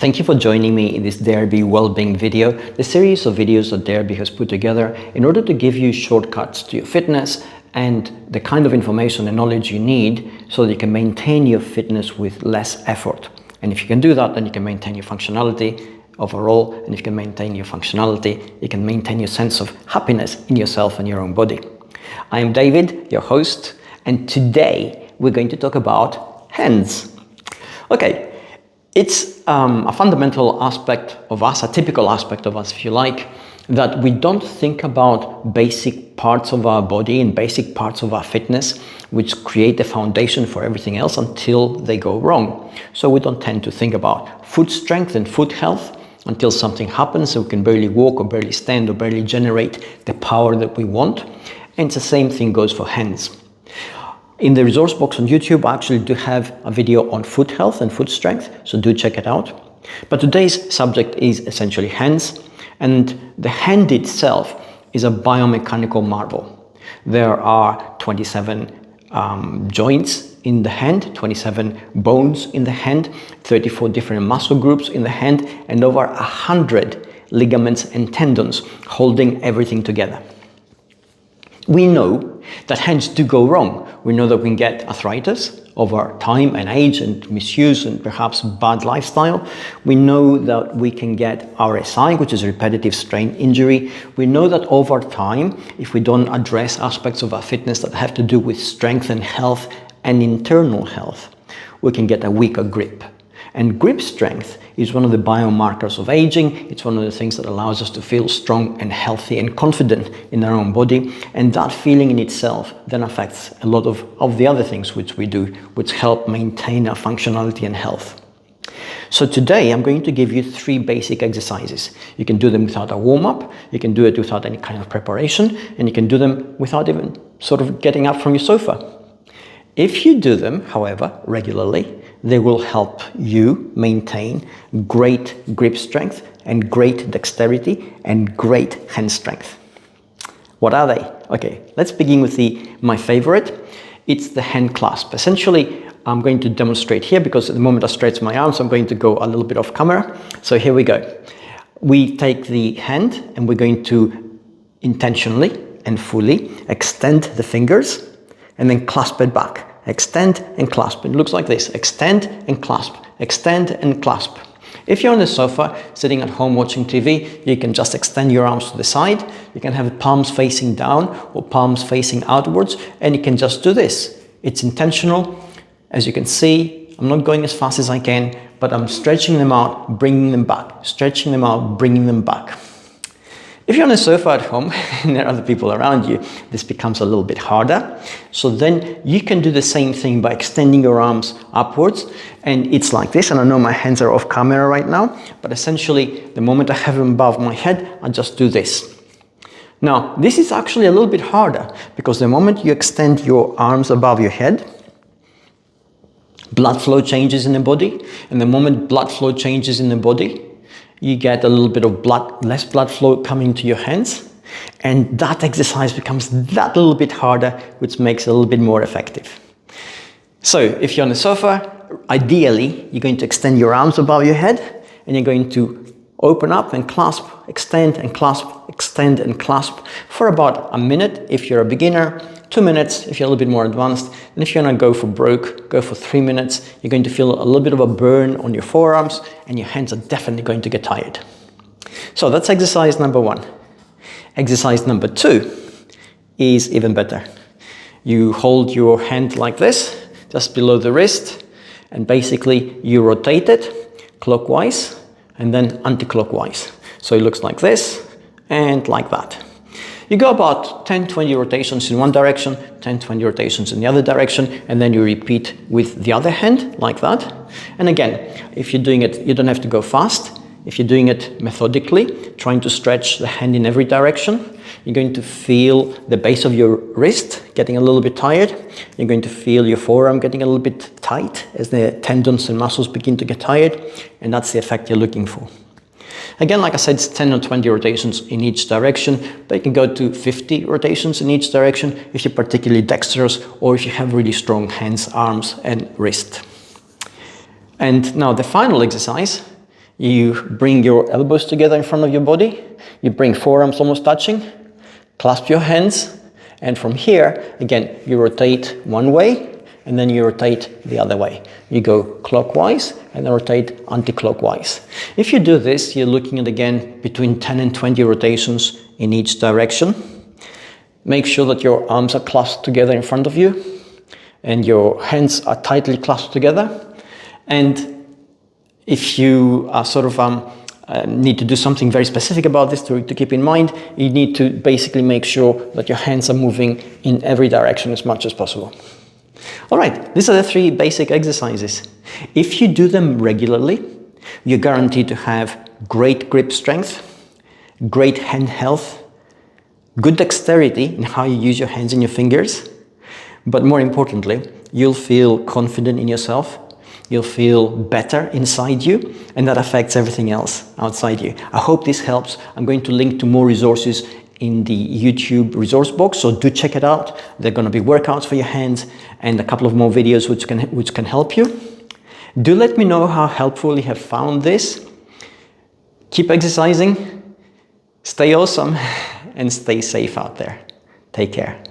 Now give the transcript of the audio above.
Thank you for joining me in this Darebee well-being video, the series of videos that Darebee has put together in order to give you shortcuts to your fitness and the kind of information and knowledge you need so that you can maintain your fitness with less effort. And if you can do that, then you can maintain your functionality overall, and if you can maintain your functionality, you can maintain your sense of happiness in yourself and your own body. I am David, your host, and today we're going to talk about hands. Okay. It's a fundamental aspect of us, a typical aspect of us, if you like, that we don't think about basic parts of our body and basic parts of our fitness, which create the foundation for everything else until they go wrong. So we don't tend to think about foot strength and foot health until something happens, so we can barely walk or barely stand or barely generate the power that we want. And the same thing goes for hands. In the resource box on YouTube, I actually do have a video on foot health and foot strength, so do check it out. But today's subject is essentially hands, and the hand itself is a biomechanical marvel. There are 27 joints in the hand, 27 bones in the hand, 34 different muscle groups in the hand, and over 100 ligaments and tendons holding everything together. We know that hands do go wrong. We know that we can get arthritis over time and age and misuse and perhaps bad lifestyle. We know that we can get RSI, which is repetitive strain injury. We know that over time, if we don't address aspects of our fitness that have to do with strength and health and internal health, we can get a weaker grip. And grip strength is one of the biomarkers of aging. It's one of the things that allows us to feel strong and healthy and confident in our own body. And that feeling in itself then affects a lot of the other things which we do, which help maintain our functionality and health. So today I'm going to give you 3 basic exercises. You can do them without a warm-up, you can do it without any kind of preparation, and you can do them without even sort of getting up from your sofa. If you do them, however, regularly, they will help you maintain great grip strength and great dexterity and great hand strength. What are they? Okay, let's begin with my favorite. It's the hand clasp. Essentially, I'm going to demonstrate here because at the moment I stretch my arms, I'm going to go a little bit off camera. So here we go. We take the hand and we're going to intentionally and fully extend the fingers and then clasp it back. Extend and clasp. It looks like this. Extend and clasp. Extend and clasp. If you're on the sofa, sitting at home watching TV, you can just extend your arms to the side. You can have palms facing down or palms facing outwards, and you can just do this. It's intentional. As you can see, I'm not going as fast as I can, but I'm stretching them out, bringing them back. Stretching them out, bringing them back. If you're on a sofa at home and there are other people around you, this becomes a little bit harder. So then you can do the same thing by extending your arms upwards, and it's like this. And I know my hands are off camera right now, but essentially the moment I have them above my head, I just do this. Now, this is actually a little bit harder because the moment you extend your arms above your head, blood flow changes in the body, and the moment blood flow changes in the body, you get a little bit of less blood flow coming to your hands, and that exercise becomes that little bit harder, which makes it a little bit more effective. So if you're on the sofa, ideally, you're going to extend your arms above your head, and you're going to open up and clasp, extend and clasp, extend and clasp for about a minute if you're a beginner, 2 minutes if you're a little bit more advanced, and if you're gonna go for broke, go for 3 minutes. You're going to feel a little bit of a burn on your forearms, and your hands are definitely going to get tired. So that's exercise number 1. Exercise number 2 is even better. You hold your hand like this, just below the wrist, and basically you rotate it clockwise and then anti-clockwise. So it looks like this and like that. You go about 10-20 rotations in one direction, 10-20 rotations in the other direction, and then you repeat with the other hand like that. And again, if you're doing it, you don't have to go fast. If you're doing it methodically, trying to stretch the hand in every direction, you're going to feel the base of your wrist getting a little bit tired. You're going to feel your forearm getting a little bit tight as the tendons and muscles begin to get tired, and that's the effect you're looking for. Again, like I said, it's 10 or 20 rotations in each direction, but you can go to 50 rotations in each direction if you're particularly dexterous or if you have really strong hands, arms, and wrist. And now the final exercise You bring your elbows together in front of your body. You bring forearms almost touching. Clasp your hands. And from here, again, you rotate one way and then you rotate the other way. You go clockwise and then rotate anti-clockwise. If you do this, you're looking at, again, between 10 and 20 rotations in each direction. Make sure that your arms are clasped together in front of you and your hands are tightly clasped together. And if you are sort of need to do something very specific about this to keep in mind, you need to basically make sure that your hands are moving in every direction as much as possible. All right, these are the 3 basic exercises. If you do them regularly, you're guaranteed to have great grip strength, great hand health, good dexterity in how you use your hands and your fingers, but more importantly, you'll feel confident in yourself, you'll feel better inside you, and that affects everything else outside you. I hope this helps. I'm going to link to more resources in the YouTube resource box, so do check it out. There are going to be workouts for your hands and a couple of more videos which can help you. Do let me know how helpful you have found this. Keep exercising, stay awesome, and stay safe out there. Take care.